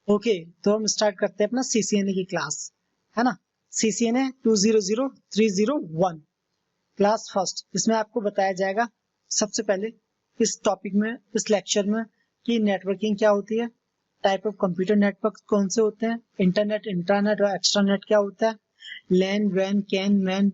Okay, तो हम start करते हैं अपना सीसीएनए की क्लास, है ना। CCNA 200301 class first. इसमें आपको बताया जाएगा सबसे पहले इस टॉपिक में, इस लेक्चर में, कि नेटवर्किंग क्या होती है, टाइप ऑफ कंप्यूटर नेटवर्क कौन से होते हैं, इंटरनेट, इंट्रानेट और एक्स्ट्रानेट क्या होता है, लैन, वैन, कैन, मैन,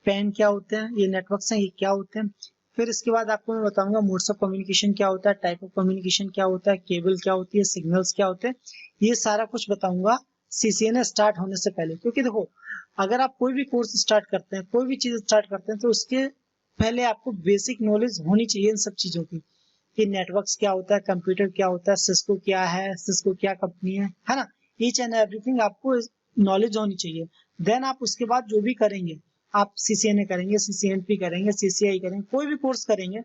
पैन क्या होते हैं, ये नेटवर्क्स हैं, ये क्या होते हैं। फिर इसके बाद आपको मैं बताऊंगा मोड्स ऑफ कम्युनिकेशन क्या होता है, टाइप ऑफ कम्युनिकेशन क्या होता है, केबल क्या होती है, सिग्नल्स क्या होते हैं। ये सारा कुछ बताऊंगा सीसीएनए स्टार्ट होने से पहले। क्योंकि देखो, अगर आप कोई भी कोर्स स्टार्ट करते हैं, कोई भी चीज स्टार्ट करते हैं, तो उसके पहले आपको बेसिक नॉलेज होनी चाहिए इन सब चीजों की, कि नेटवर्क्स क्या होता है, कंप्यूटर क्या होता है, सिस्को क्या है, सिस्को क्या कंपनी है ना। ईच एंड एवरीथिंग आपको नॉलेज होनी चाहिए। देन आप उसके बाद जो भी करेंगे, आप सीसीएनए करेंगे, सीसीएनपी करेंगे, सीसीआई करेंगे, कोई भी कोर्स करेंगे,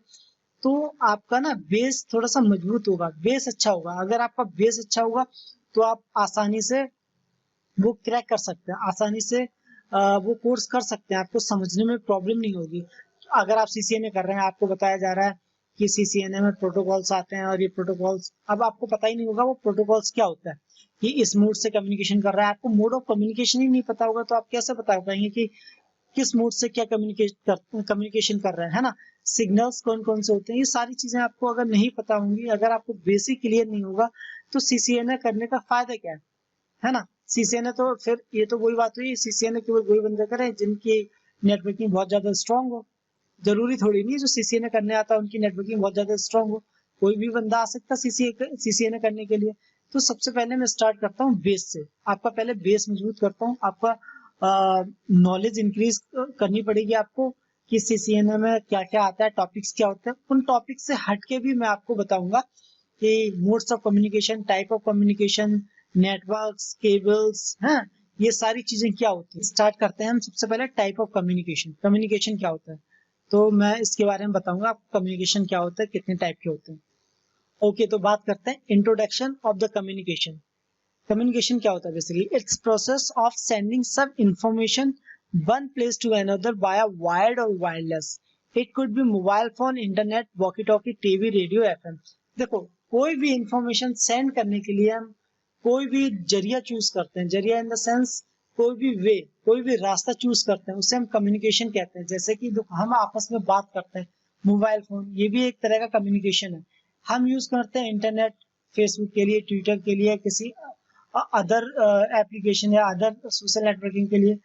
तो आपका ना बेस थोड़ा सा मजबूत होगा, बेस अच्छा होगा। अगर आपका बेस अच्छा होगा तो आप आसानी से वो क्रैक कर सकते हैं, आसानी से वो कोर्स कर सकते हैं, आपको समझने में प्रॉब्लम नहीं होगी। अगर आप सीसीएनए कर रहे हैं, आपको बताया जा रहा है कि सीसीएनए में प्रोटोकॉल्स आते हैं, और ये प्रोटोकॉल्स अब आपको पता ही नहीं होगा वो प्रोटोकॉल्स क्या होता है, कि इस मोड से कम्युनिकेशन कर रहा है। आपको मोड ऑफ कम्युनिकेशन ही नहीं पता होगा तो आप कैसे बता पाएंगे कि किस मोड से क्या कम्युनिकेशन कर रहा है ना। सिग्नल्स कौन कौन से होते हैं, ये सारी चीजें आपको अगर नहीं पता होंगी, अगर आपको बेसिक क्लियर नहीं होगा, तो सीसीएनए करने का फायदा क्या है ना। सीसीएनए तो फिर ये तो वही बात हुई, सीसीएनए केवल वही बंदे करें जिनकी नेटवर्किंग बहुत ज्यादा स्ट्रांग हो। जरूरी थोड़ी नहीं है जो सीसीएनए करने आता है उनकी नेटवर्किंग बहुत ज्यादा स्ट्रांग हो, कोई भी बंदा आ सकता है सीसीएनए करने के लिए। तो सबसे पहले मैं स्टार्ट करता हूँ बेस से, आपका पहले बेस मजबूत करता हूँ, आपका नॉलेज इंक्रीज करनी पड़ेगी आपको, कि सीसीएनए में क्या क्या आता है, टॉपिक्स क्या होते हैं। उन टॉपिक से हटके भी मैं आपको बताऊंगा कि modes of communication, type of communication, networks, cables, हैं, ये सारी चीजें क्या होती है। स्टार्ट करते हैं हम सबसे पहले टाइप ऑफ कम्युनिकेशन, कम्युनिकेशन क्या होता है। तो मैं इसके बारे में बताऊंगा आपको कम्युनिकेशन क्या होता है, कितने टाइप के होते हैं। ओके, तो बात करते हैं introduction of the communication. Communication क्या होता है, basically it's process of sending some information one place to another by wired और wireless. It could be mobile phone, internet, walkie talkie, TV, radio, FM. देखो, कोई भी इंफॉर्मेशन सेंड करने के लिए हम कोई भी जरिया चूज करते हैं, जरिया इन द सेंस कोई भी वे, कोई भी रास्ता चूज करते हैं, उसे हम कम्युनिकेशन कहते हैं। जैसे कि हम आपस में बात करते हैं, मोबाइल फोन, ये भी एक तरह का कम्युनिकेशन है। हम यूज करते हैं इंटरनेट, फेसबुक के लिए, ट्विटर के लिए, किसी अदर एप्लीकेशन या अदर सोशल नेटवर्किंग के लिए,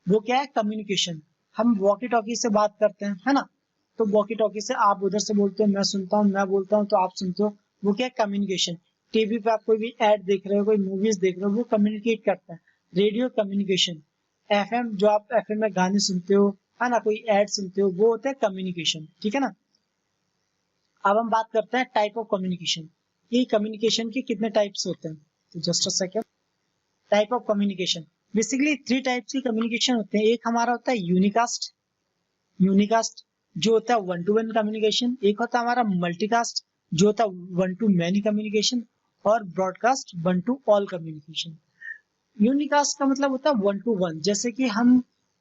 वो क्या है, कम्युनिकेशन। हम वॉकी टॉकी से बात करते हैं, है ना। तो वॉकी टॉकी से आप उधर से बोलते हो, मैं सुनता हूँ, मैं बोलता हूँ तो आप सुनते हो, वो क्या है, कम्युनिकेशन। टीवी पे आप कोई भी एड देख रहे हो, कोई मूवीज देख रहे हो, वो कम्युनिकेट करता है। रेडियो कम्युनिकेशन, एफएम जो आप एफएम में गाने सुनते हो, है ना, कोई एड सुनते हो, वो होता है कम्युनिकेशन, ठीक है ना। अब हम बात करते हैं टाइप ऑफ कम्युनिकेशन, ये कम्युनिकेशन के कितने टाइप्स होते हैं। तो just a second. Type of communication, basically three types की कम्युनिकेशन होते हैं। एक हमारा होता है यूनिकास्ट, यूनिकास्ट जो होता है वन टू वन कम्युनिकेशन। एक होता है हमारा मल्टीकास्ट, जो होता है वन टू मैनी कम्युनिकेशन। और broadcast, one two all communication. Unicast का मतलब होता है वन टू वन, जैसे कि हम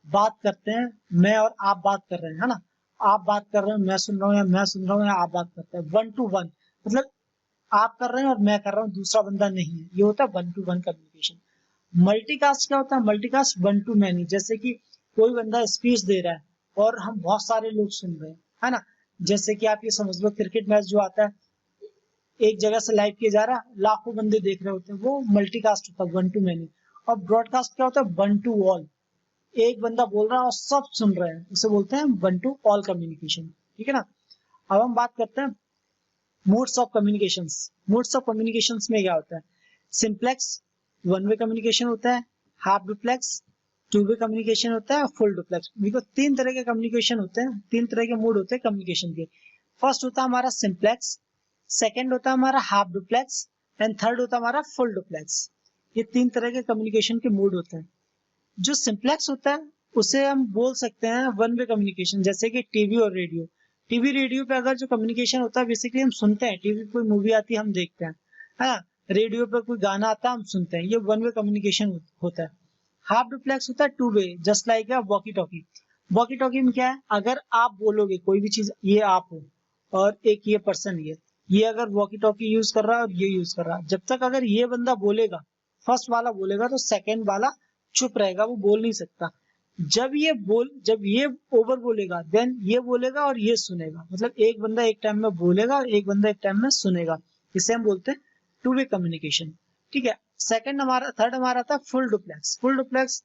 बात करते हैं, मैं और आप बात कर रहे हैं, है ना। आप बात कर रहे हैं, मैं सुन रहा हूँ, या मैं सुन रहा हूँ, या आप बात करते हैं, वन टू वन। मतलब आप कर रहे हैं और मैं कर रहा हूँ, दूसरा बंदा नहीं है, ये होता है one two one communication. Multicast क्या होता है, मल्टीकास्ट वन टू मैनी, जैसे कि कोई बंदा स्पीच दे रहा है और हम बहुत सारे लोग सुन रहे हैं, है ना। जैसे कि आप ये समझ लो, क्रिकेट मैच जो आता है, एक जगह से लाइव किया जा रहा है, लाखों बंदे देख रहे होते हैं, वो मल्टीकास्ट होता है, वन टू मैनी। और ब्रॉडकास्ट क्या होता है, वन टू ऑल, एक बंदा बोल रहा है और सब सुन रहे हैं, उसे बोलते हैं वन टू ऑल कम्युनिकेशन, ठीक है ना। अब हम बात करते हैं modes of communications. Modes of communications में क्या होता है, सिंप्लेक्स, वन वे कम्युनिकेशन होता है, half duplex, two way communication होता है, फुल डुप्लेक्स। देखो, तीन तरह के कम्युनिकेशन होते हैं, तीन तरह के मोड होते हैं कम्युनिकेशन के। फर्स्ट होता है हमारा सिंप्लेक्स, सेकेंड होता है हमारा हाफ डुप्लेक्स, एंड थर्ड होता है हमारा फुल डुप्लेक्स। ये तीन तरह के कम्युनिकेशन के मोड होते हैं। जो सिंप्लेक्स होता है उसे हम बोल सकते हैं वन वे कम्युनिकेशन, जैसे कि टीवी और रेडियो। टीवी रेडियो पे अगर जो कम्युनिकेशन होता है, बेसिकली हम सुनते हैं, टीवी पे कोई मूवी आती है हम देखते हैं, हाँ। रेडियो पे कोई गाना आता है हम सुनते हैं, ये वन वे कम्युनिकेशन होता है। हाफ डुप्लेक्स होता है two way, just like walkie talkie. Walkie talkie में क्या है, अगर आप बोलोगे कोई भी चीज, ये आप हो और एक ये पर्सन, ये अगर वॉकी टॉकी यूज कर रहा है और ये यूज कर रहा है, जब तक अगर ये बंदा बोलेगा, फर्स्ट वाला बोलेगा, तो सेकंड वाला चुप रहेगा, वो बोल नहीं सकता। जब ये ओवर बोलेगा देन ये बोलेगा और ये सुनेगा, मतलब एक बंदा एक टाइम में बोलेगा और एक बंदा एक टाइम में सुनेगा। इसे हम बोलते हैं टू वे कम्युनिकेशन। ठीक है, थर्ड हमारा था फुल डुप्लेक्स। फुल डुप्लेक्स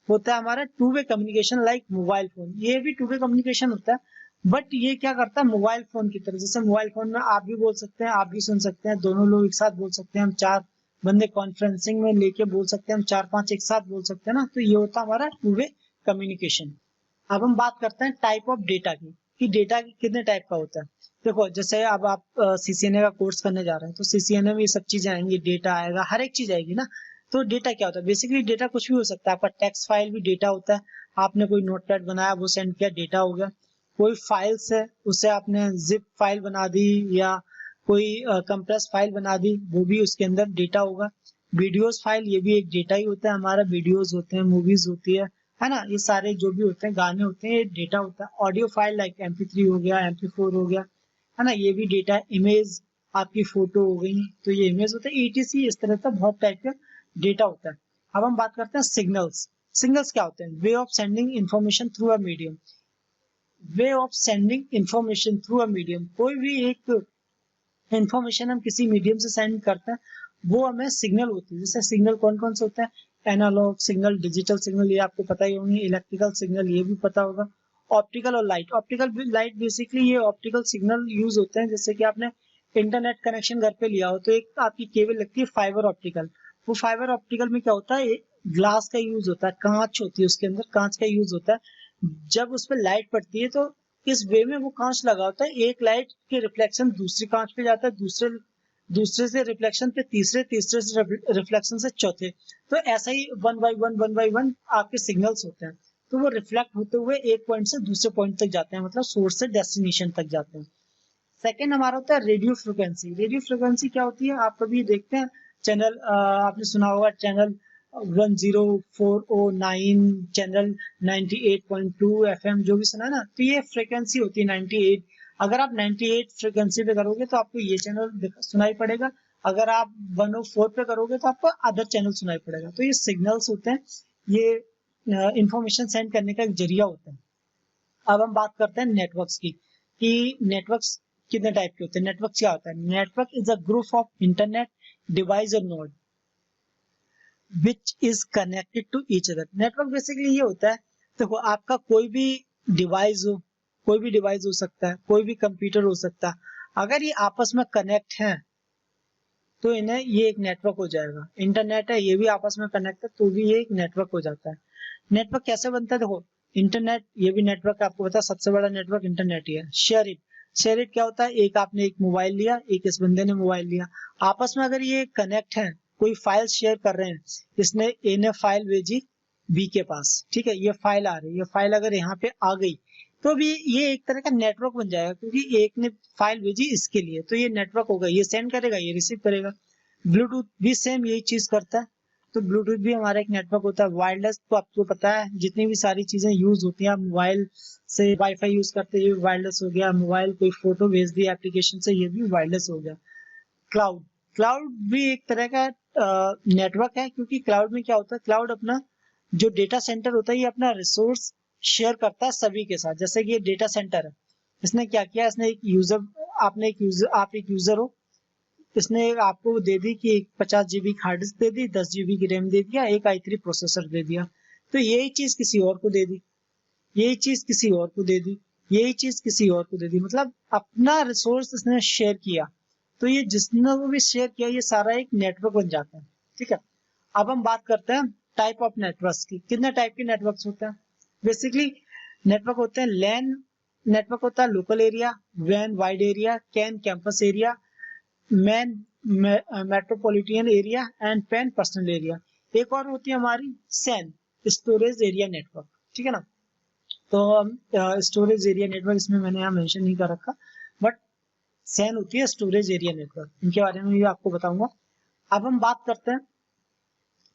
होता है हमारा two way communication like mobile phone. ये भी टू वे कम्युनिकेशन होता है, बट ये क्या करता है मोबाइल फोन की तरह। जैसे मोबाइल फोन में आप भी बोल सकते हैं, आप भी सुन सकते हैं, दोनों लोग एक साथ बोल सकते हैं, हम 4 बंदे कॉन्फ्रेंसिंग में लेके बोल सकते हैं, हम 4-5 एक साथ बोल सकते हैं ना, तो ये होता है हमारा टू वे कम्युनिकेशन। अब हम बात करते हैं टाइप ऑफ डेटा की, कि डेटा कितने टाइप का होता है। देखो जैसे अब आप सीसीएनए का कोर्स करने जा रहे हैं, तो सीसीएनए में ये सब चीजें आएंगी, डेटा आएगा, हर एक चीज आएगी ना। तो डेटा क्या होता है, बेसिकली डेटा कुछ भी हो सकता है। आपका टेक्स्ट फाइल भी डेटा होता है, आपने कोई नोटपैड बनाया वो सेंड किया, डेटा हो गया। कोई फाइल्स है, उसे आपने जिप फाइल बना दी या कोई कंप्रेस फाइल बना दी, वो भी उसके अंदर डेटा होगा। वीडियोस फाइल, ये भी एक डेटा ही होता है हमारा, वीडियोस होते हैं, मूवीज होती है ना, ये सारे जो भी होते हैं, गाने होते हैं, ये डेटा होता है। ऑडियो फाइल लाइक MP3 हो गया, MP4 हो गया, है ना, ये भी डेटा है। इमेज आपकी फोटो हो गई, तो ये इमेज होता है। ETC, इस तरह का बहुत टाइप का डेटा होता है। अब हम बात करते हैं सिग्नल्स। सिग्नल्स क्या होते हैं, way of sending information through a medium. Way of sending information through a medium, कोई भी एक इंफॉर्मेशन हम किसी मीडियम से सेंड करते हैं, वो हमें सिग्नल होती है। जैसे सिग्नल कौन कौन से होते हैं, एनालॉग सिग्नल, डिजिटल सिग्नल, ये आपको पता ही होंगे, इलेक्ट्रिकल सिग्नल ये भी पता होगा, ऑप्टिकल और लाइट। ऑप्टिकल लाइट बेसिकली ये ऑप्टिकल सिग्नल यूज होते हैं, जैसे कि आपने इंटरनेट कनेक्शन घर पे लिया हो, तो एक आपकी केबल लगती है फाइबर ऑप्टिकल। वो फाइबर ऑप्टिकल में क्या होता है, ग्लास का यूज होता है, कांच होती है उसके अंदर, कांच का यूज होता है। जब उस पर लाइट पड़ती है तो इस वे में वो कांच लगा होता है, एक लाइट के रिफ्लेक्शन दूसरी कांच पे जाता है, दूसरे से रिफ्लेक्शन पे तीसरे से रिफ्लेक्शन से चौथे। तो ऐसा ही वन बाई वन आपके सिग्नल्स होते हैं, तो वो रिफ्लेक्ट होते हुए एक पॉइंट से दूसरे पॉइंट तक जाते हैं, मतलब सोर्स से डेस्टिनेशन तक जाते हैं। सेकेंड हमारा होता है रेडियो फ्रिक्वेंसी। रेडियो फ्रिक्वेंसी क्या होती है, आप कभी देखते हैं चैनल, आपने सुना होगा चैनल 10409, चैनल 98.2 FM, जो भी सुना है ना, तो ये फ्रिक्वेंसी होती है 98। अगर आप 98 फ्रिक्वेंसी पे करोगे तो आपको ये चैनल सुनाई पड़ेगा, अगर आप 104 पे करोगे तो आपको अदर चैनल सुनाई पड़ेगा। तो ये सिग्नल्स होते हैं, ये इंफॉर्मेशन सेंड करने का एक जरिया होता है। अब हम बात करते हैं नेटवर्क्स की, कि नेटवर्क्स कितने टाइप के होते हैं। नेटवर्क क्या होता है, network is a group of internet device और node which is connected to each other। Network basically ये होता है, देखो आपका कोई भी डिवाइस हो, कोई भी डिवाइस हो सकता है, कोई भी कंप्यूटर हो सकता है, अगर ये आपस में कनेक्ट हैं तो इन्हें ये एक नेटवर्क हो जाएगा। इंटरनेट है, ये भी आपस में कनेक्ट है, तो भी ये एक नेटवर्क हो जाता है। नेटवर्क कैसे बनता है, देखो इंटरनेट ये भी नेटवर्क, आपको पता है सबसे बड़ा नेटवर्क इंटरनेट ही है। शेयर इट क्या होता है, एक आपने एक मोबाइल लिया, एक इस बंदे ने मोबाइल लिया, आपस में अगर ये कनेक्ट है, कोई फाइल शेयर कर रहे हैं, इसने ए ने फाइल भेजी बी के पास, ठीक है, ये फाइल आ रही है, ये फाइल अगर यहाँ पे आ गई तो भी ये एक तरह का नेटवर्क बन जाएगा, क्योंकि एक ने फाइल भेजी इसके लिए, तो ये नेटवर्क होगा, ये सेंड करेगा, ये रिसीव करेगा। ब्लूटूथ भी सेम यही चीज करता है, तो ब्लूटूथ भी हमारा एक नेटवर्क होता है। वायरलेस तो आपको पता है, जितनी भी सारी चीजें यूज होती हैं, मोबाइल से वाईफाई यूज करते हैं, ये वायरलेस हो गया। मोबाइल कोई फोटो भेज दी एप्लीकेशन से, ये भी वायरलेस हो गया। क्लाउड, क्लाउड भी एक तरह का नेटवर्क है, क्योंकि क्लाउड में क्या होता है, क्लाउड अपना जो डेटा सेंटर होता है, ये अपना रिसोर्स शेयर करता है सभी के साथ। जैसे कि ये डेटा सेंटर है, इसने क्या किया, इसने एक यूजर, आप एक यूजर हो, इसने आपको दे दी कि 50 GB हार्ड डिस्क दे दी, 10 GB की रैम दे दिया, एक i3 प्रोसेसर दे दिया, तो यही चीज किसी और को दे दी, यही चीज किसी और को दे दी, यही चीज किसी और को दे दी, मतलब अपना रिसोर्स इसने शेयर किया। तो ये जिसने वो भी शेयर किया, ये सारा एक नेटवर्क बन जाता है। ठीक है, अब हम बात करते हैं टाइप ऑफ नेटवर्क्स की। कितने टाइप के नेटवर्क्स होते हैं, बेसिकली नेटवर्क होते हैं लैन नेटवर्क होता है, लोकल एरिया, वैन wide area, CAN campus area, MAN metropolitan area and PAN personal area. एक और होती है हमारी सैन, स्टोरेज एरिया नेटवर्क। ठीक है ना, तो स्टोरेज एरिया नेटवर्क इसमें मैंने यहाँ मेंशन नहीं कर रखा, बट सैन होती है स्टोरेज एरिया नेटवर्क, इनके बारे में भी आपको बताऊंगा। अब हम बात करते हैं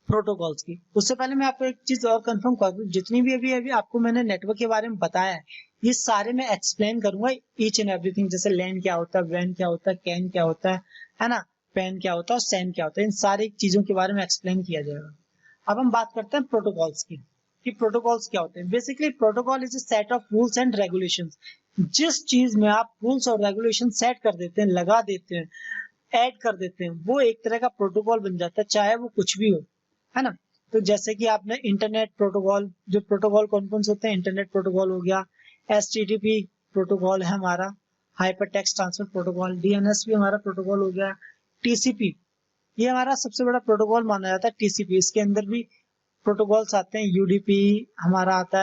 प्रोटोकॉल्स की। उससे पहले मैं आपको एक चीज और कंफर्म कर दूं, जितनी भी अभी आपको मैंने नेटवर्क के बारे में बताया है, ये सारे मैं एक्सप्लेन करूंगा ईच एंड एवरीथिंग, जैसे लैन क्या होता है, वैन क्या होता है, कैन क्या होता है ना, पैन क्या होता है और सैन क्या होता है, इन सारी चीजों के बारे में एक्सप्लेन किया जाएगा। अब हम बात करते हैं प्रोटोकॉल्स की, कि प्रोटोकॉल्स क्या होते हैं। Basically protocol is a set of rules and regulations. जिस चीज में आप रूल्स और रेगुलेशन सेट कर देते हैं, लगा देते हैं, ऐड कर देते हैं, वो एक तरह का प्रोटोकॉल बन जाता है, चाहे वो कुछ भी हो, है ना। तो जैसे कि आपने इंटरनेट प्रोटोकॉल, जो प्रोटोकॉल कौन कौन से होते हैं, इंटरनेट प्रोटोकॉल हो गया, HTTP प्रोटोकॉल है हमारा, hyper text transfer protocol, DNS भी हमारा प्रोटोकॉल हो गया, TCP ये हमारा सबसे बड़ा प्रोटोकॉल माना जाता है, TCP। इसके अंदर भी प्रोटोकॉल्स आते हैं, UDP हमारा आता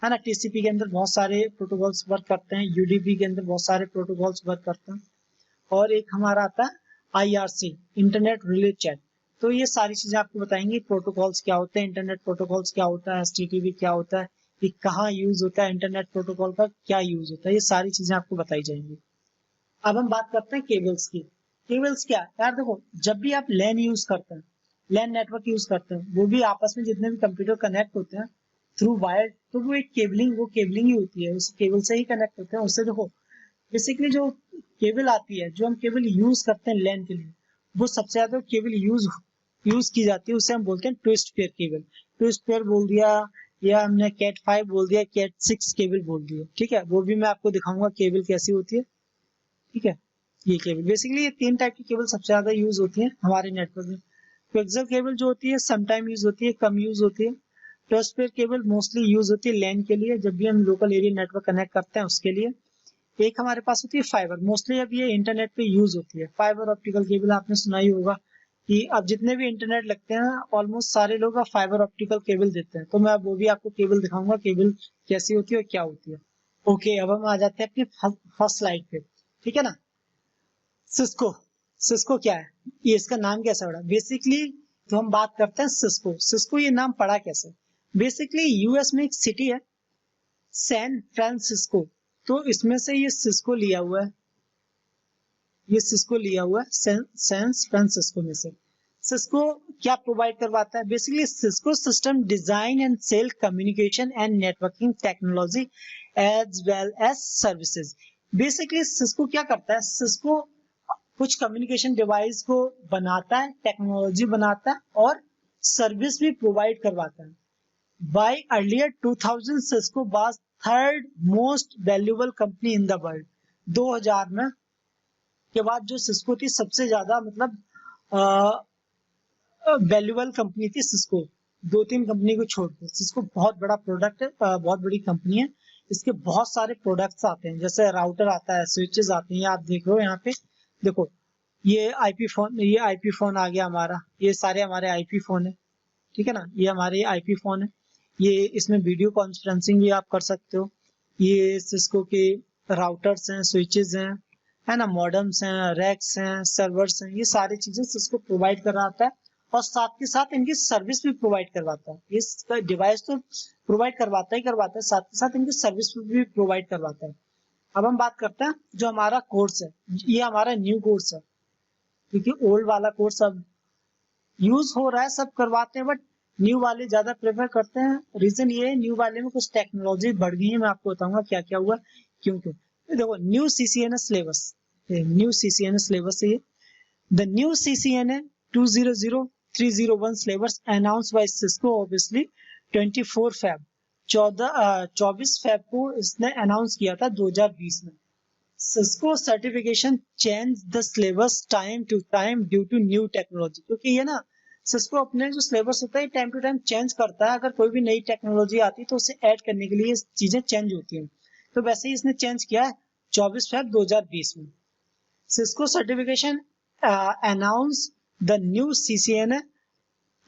है ना। TCP के अंदर बहुत सारे प्रोटोकॉल्स वर्क करते हैं, UDP के अंदर बहुत सारे प्रोटोकॉल्स वर्क करते हैं, और एक हमारा आता है IRC, इंटरनेट रिले चैट। तो ये सारी चीजें आपको बताएंगे, प्रोटोकॉल्स क्या होते हैं, इंटरनेट प्रोटोकॉल्स क्या होता है, HTTP क्या होता है, ये कहाँ यूज होता है, इंटरनेट प्रोटोकॉल का क्या यूज होता है, ये सारी चीजें आपको बताई जाएंगी। अब हम बात करते हैं केबल्स की। केबल्स क्या यार, देखो जब भी आप लैन यूज करते हैं, लैन नेटवर्क यूज करते हैं, वो भी आपस में जितने भी कंप्यूटर कनेक्ट होते हैं थ्रू वायर, तो वो एक केबलिंग ही होती है, उस केबल से ही कनेक्ट होते हैं। उससे देखो बेसिकली जो केबल आती है, जो हम केबल यूज करते हैं लैन के लिए, वो सबसे ज्यादा केबल यूज की जाती है, उसे हम बोलते हैं twist pair cable. Twist pair बोल दिया, या हमने कैट 5 बोल दिया, कैट 6 केबल बोल दिया, ठीक है। वो भी मैं आपको दिखाऊंगा केबल कैसी होती है, ठीक है। ये केबल बेसिकली ये 3 टाइप की केबल सबसे ज्यादा यूज होती है हमारे नेटवर्क में। कोएक्सियल केबल जो होती है समटाइम यूज होती है, कम यूज होती है। Twist pair cable mostly use होती है लैन के लिए, जब भी हम लोकल एरिया नेटवर्क कनेक्ट करते हैं उसके लिए। एक हमारे पास होती है फाइबर, मोस्टली अब ये इंटरनेट पे यूज होती है। फाइबर ऑप्टिकल केबल आपने सुना ही होगा कि अब जितने भी इंटरनेट लगते हैं ऑलमोस्ट सारे लोग अब फाइबर ऑप्टिकल केबल देते हैं, तो मैं वो भी आपको केबल दिखाऊंगा, केबल कैसी होती है और क्या होती है। ओके, अब हम आ जाते हैं अपनी फर्स्ट स्लाइड पे, ठीक है ना। सिस्को, सिस्को क्या है, ये इसका नाम कैसा पड़ा बेसिकली, तो हम बात करते हैं सिस्को। सिस्को ये नाम पड़ा कैसे, बेसिकली यूएस में एक सिटी है सैन फ्रांसिस्को, तो इसमें से ये सिस्को लिया हुआ है, ये सिस्को लिया हुआ है सैन फ्रांसिस्को में से। सिस्को क्या प्रोवाइड करवाता है, basically Cisco system design and sell communication and networking technology as well as services. Basically Cisco क्या करता है, सिस्को कुछ कम्युनिकेशन डिवाइस को बनाता है, टेक्नोलॉजी बनाता है और सर्विस भी प्रोवाइड करवाता है। By earlier 2000 Cisco was third most valuable company in the world. 2000 में के बाद जो सिस्को थी सबसे ज्यादा मतलब वैल्यूएबल कंपनी थी सिस्को, 2-3 कंपनी को छोड़कर। सिस्को बहुत बड़ा प्रोडक्ट है, बहुत बड़ी कंपनी है, इसके बहुत सारे प्रोडक्ट्स आते हैं, जैसे राउटर आता है, स्विचेस आते हैं, आप देख रहे हो यहाँ पे, देखो ये आईपी फोन आ गया हमारा, ये सारे हमारे आईपी फोन है, ठीक है ना। ये हमारे आईपी फोन है, ये इसमें वीडियो कॉन्फ्रेंसिंग भी आप कर सकते हो। ये सिस्को के राउटर्स हैं, स्विचेस हैं, है ना, मॉडेम्स हैं, रैक्स हैं, सर्वर्स हैं, ये सारी चीजें सिस्को प्रोवाइड कराता है और साथ के साथ इनकी सर्विस भी प्रोवाइड करवाता है। ये डिवाइस तो प्रोवाइड करवाता है, साथ के साथ इनकी सर्विस भी प्रोवाइड करवाता है। अब हम बात करते हैं जो हमारा कोर्स है, ये हमारा न्यू कोर्स है, क्योंकि ओल्ड वाला कोर्स अब यूज हो रहा है, सब करवाते हैं, बट न्यू वाले ज्यादा प्रेफर करते हैं। रीजन ये है, न्यू वाले में कुछ टेक्नोलॉजी बढ़ गई है, मैं आपको बताऊंगा क्या क्या हुआ, क्यों क्यों। देखो new CCNA syllabus, new CCNA syllabus है, the new CCNA 200301 syllabus announce by Cisco obviously 24 Feb 24 Feb को इसने अनाउंस किया था 2020 में। Cisco certification change the syllabus time to time due to new technology, क्योंकि ये ना सिस्को अपने जो सिलेबस होता है टाइम टू टाइम चेंज करता है, अगर कोई भी नई टेक्नोलॉजी आती है तो उसे ऐड करने के लिए चीजें चेंज होती हैं, तो वैसे ही इसने चेंज किया है 24 फेब 2020 में। Cisco certification announce the new CCNA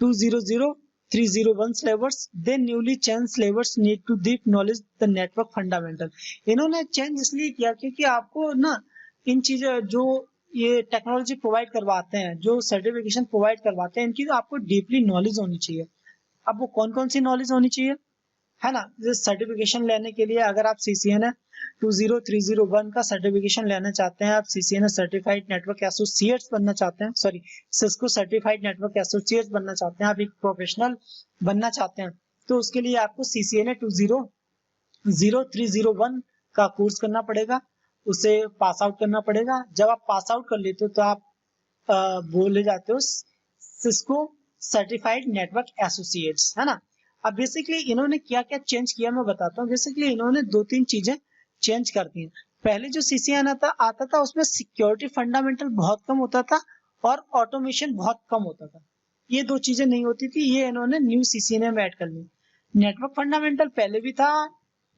200301 syllabus, they newly changed syllabus need to deep knowledge the network fundamental। इन्होंने चेंज इसलिए किया क्योंकि आपको ना इन चीजों जो ये टेक्नोलॉजी प्रोवाइड करवाते हैं, जो सर्टिफिकेशन प्रोवाइड करवाते हैं, इनकी तो आपको डीपली नॉलेज होनी चाहिए। अब वो कौन कौन सी नॉलेज होनी चाहिए, है ना। जिस सर्टिफिकेशन लेने के लिए अगर आप CCNA 20301 का सर्टिफिकेशन लेना चाहते हैं, आप CCNA सर्टिफाइड नेटवर्क एसोसिएट्स बनना चाहते हैं, sorry Cisco certified network associates बनना चाहते हैं, आप एक प्रोफेशनल बनना चाहते हैं, तो उसके लिए आपको CCNA 20301 का कोर्स करना पड़ेगा, उसे पास आउट करना पड़ेगा। जब आप पास आउट कर लेते हो तो आप बोले जाते हो सिस्को सर्टिफाइड नेटवर्क एसोसिएट्स, है ना। अब बेसिकली इन्होंने क्या क्या चेंज किया मैं बताता हूँ। बेसिकली इन्होंने 2-3 चीजें चेंज कर दी हैं। पहले जो CCNA आता था उसमें सिक्योरिटी फंडामेंटल बहुत कम होता था और ऑटोमेशन बहुत कम होता था, ये 2 चीजें नहीं होती थी, ये इन्होंने न्यू CCNA में ऐड कर ली। नेटवर्क फंडामेंटल पहले भी था,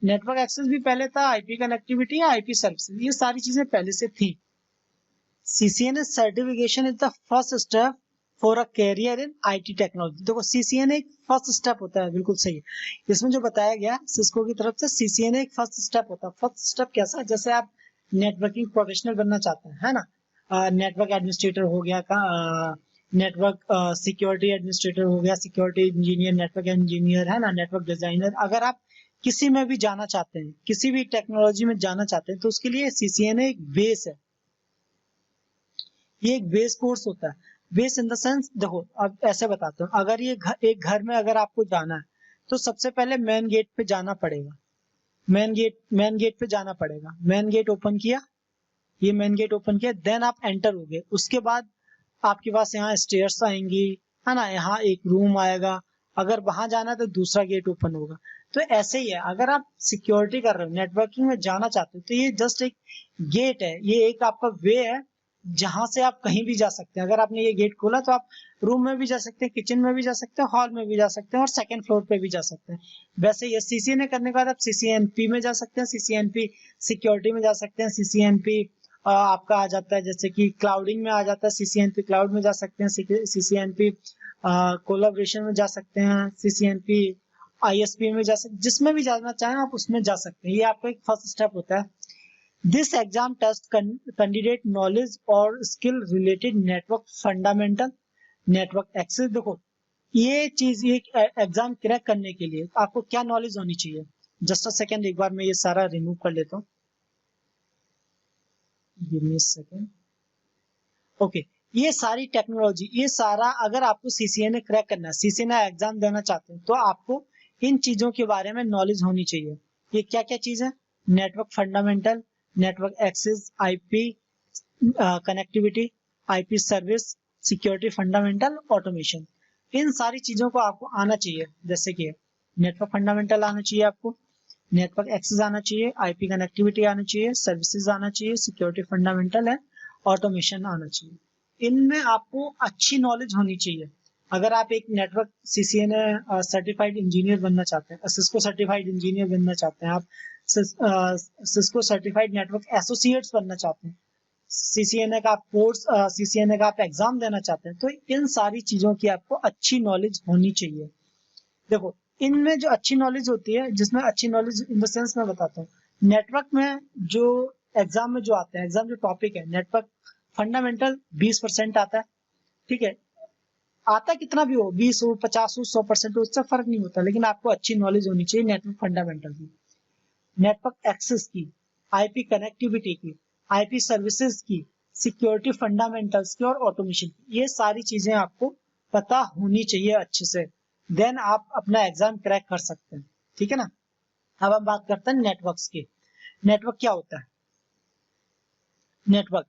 नेटवर्क एक्सेस भी पहले था, IP कनेक्टिविटी या IP सर्विस, ये सारी चीजें पहले से थी। CCNA certification is the first step for a career in IT technology. देखो CCNA एक फर्स्ट स्टेप होता है, बिल्कुल सही है। इसमें जो बताया गया सिस्को की तरफ से CCNA एक फर्स्ट स्टेप होता है। फर्स्ट स्टेप कैसा, जैसे आप नेटवर्किंग प्रोफेशनल बनना चाहते हैं, है ना, नेटवर्क एडमिनिस्ट्रेटर हो गया का, नेटवर्क सिक्योरिटी एडमिनिस्ट्रेटर हो गया, सिक्योरिटी इंजीनियर, नेटवर्क इंजीनियर, है ना, नेटवर्क डिजाइनर। अगर आप किसी में भी जाना चाहते हैं, किसी भी टेक्नोलॉजी में जाना चाहते हैं, तो उसके लिए CCNA एक बेस है, ये एक बेस कोर्स होता है। बेस इन द सेंस, देखो अब ऐसे बताता हूँ, अगर ये एक घर में अगर आपको जाना है तो सबसे पहले मेन गेट पे जाना पड़ेगा, मेन गेट पे जाना पड़ेगा। मेन गेट ओपन किया, ये मेन गेट ओपन किया, देन आप एंटर हो गए। उसके बाद आपके पास यहाँ स्टेयर्स आएंगी, है ना, यहाँ एक रूम आएगा, अगर वहां जाना है तो दूसरा गेट ओपन होगा। तो ऐसे ही है, अगर आप सिक्योरिटी कर रहे हो, नेटवर्किंग में जाना चाहते हो, तो ये जस्ट एक गेट है, ये एक आपका वे है जहां से आप कहीं भी जा सकते हैं। अगर आपने ये गेट खोला तो आप रूम में भी जा सकते हैं, किचन में भी जा सकते हैं, हॉल में भी जा सकते हैं और सेकंड फ्लोर पे भी जा सकते हैं। वैसे ये CCNA करने के बाद आप CCNP में जा सकते हैं, CCNP सिक्योरिटी में जा सकते हैं, CCNP आपका आ जाता है जैसे कि क्लाउडिंग में आ जाता है, CCNP क्लाउड में जा सकते हैं, CCNP कोलैबोरेशन में जा सकते हैं, CCNP ISP में जा सकते हैं, जिसमें भी जाना चाहें आप उसमें जा सकते हैं। ये आपका एक फर्स्ट स्टेप होता है। This exam test candidate knowledge और skill related network fundamental, network access. देखो ये चीज, ये एग्जाम क्रैक करने के लिए आपको क्या नॉलेज होनी चाहिए। जस्ट अ सेकेंड, एक बार मैं ये सारा रिमूव कर लेता हूँ, give me a second. Okay, ये सारी टेक्नोलॉजी, ये सारा अगर आपको CCNA क्रैक करना है, CCNA एग्जाम देना चाहते हैं, तो आपको इन चीजों के बारे में नॉलेज होनी चाहिए। ये क्या क्या चीज है, network fundamental, network access, IP connectivity, IP service, security fundamental, automation, इन सारी चीजों को आपको आना चाहिए। जैसे कि नेटवर्क फंडामेंटल आना चाहिए आपको, नेटवर्क एक्सेस आना चाहिए, IP कनेक्टिविटी आना चाहिए, सर्विसेज आना चाहिए, सिक्योरिटी फंडामेंटल है, ऑटोमेशन आना चाहिए। इनमें आपको अच्छी नॉलेज होनी चाहिए। अगर आप एक नेटवर्क CCNA सर्टिफाइड इंजीनियर बनना चाहते हैं, सिस्को सर्टिफाइड इंजीनियर बनना चाहते हैं, आप सिस्को सर्टिफाइड नेटवर्क एसोसिएट्स बनना चाहते हैं, CCNA का आप कोर्स, CCNA का आप एग्जाम देना चाहते हैं, तो इन सारी चीजों की आपको अच्छी नॉलेज होनी चाहिए। देखो इनमें जो अच्छी नॉलेज होती है, जिसमें अच्छी नॉलेज इन द सेंस मैं बताता हूँ, नेटवर्क में जो एग्जाम में जो आते हैं, एग्जाम जो टॉपिक है, नेटवर्क फंडामेंटल 20% आता है, ठीक है, आता कितना भी हो, 20 हो, 50 हो, 100% हो, उससे फर्क नहीं होता, लेकिन आपको अच्छी नॉलेज होनी चाहिए नेटवर्क फंडामेंटल की, नेटवर्क एक्सेस की, IP कनेक्टिविटी की, IP सर्विसेज की, सिक्योरिटी फंडामेंटल्स की और ऑटोमेशन की। ये सारी चीजें आपको पता होनी चाहिए अच्छे से, देन आप अपना एग्जाम क्रैक कर सकते हैं, ठीक है ना। अब हम बात करते हैं नेटवर्क्स की। नेटवर्क क्या होता है, network,